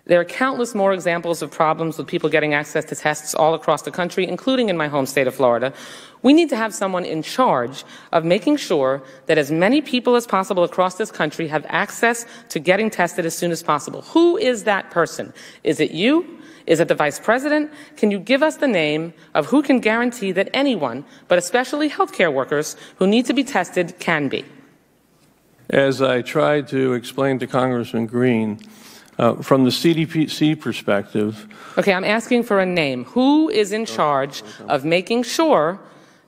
There are countless more examples of problems with people getting access to tests all across the country, including in my home state of Florida. We need to have someone in charge of making sure that as many people as possible across this country have access to getting tested as soon as possible. Who is that person? Is it you? Is it the Vice President? Can you give us the name of who can guarantee that anyone, but especially healthcare workers who need to be tested, can be? As I tried to explain to Congressman Green, from the CDC perspective. Okay, I'm asking for a name. Who is in charge of making sure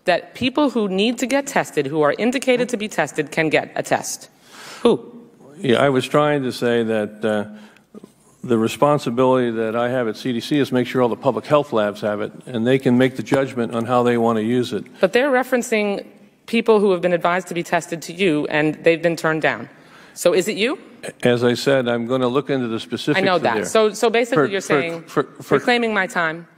that people who need to get tested, who are indicated to be tested, can get a test? Who? Yeah, I was trying to say that the responsibility that I have at CDC is make sure all the public health labs have it, and they can make the judgment on how they want to use it. But they're referencing people who have been advised to be tested to you, and they've been turned down. So is it you? As I said, I'm going to look into the specifics. I know that. There. So basically you're saying, for claiming my time,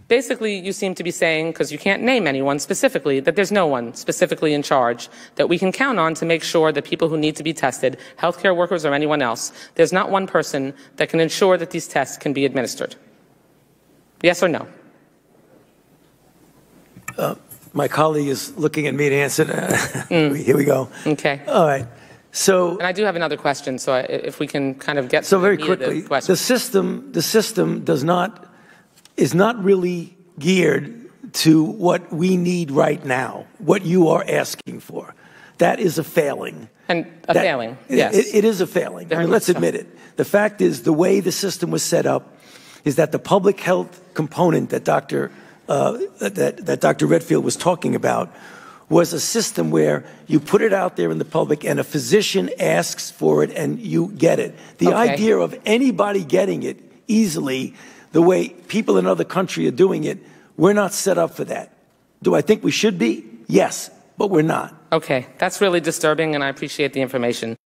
basically you seem to be saying, because you can't name anyone specifically, that there's no one specifically in charge that we can count on to make sure that people who need to be tested, healthcare workers or anyone else, there's not one person that can ensure that these tests can be administered. Yes or no? My colleague is looking at me to answer. Here we go. Okay. All right. So, and I do have another question, so if we can kind of get so very quickly, the system is not really geared to what we need right now, what you are asking for. That is a failing. And failing, yes. It is a failing. I mean, let's admit it. The fact is, the way the system was set up is that the public health component that Dr. Redfield was talking about was a system where you put it out there in the public and a physician asks for it and you get it. The idea of anybody getting it easily, the way people in other countries are doing it, we're not set up for that. Do I think we should be? Yes, but we're not. Okay, that's really disturbing, and I appreciate the information.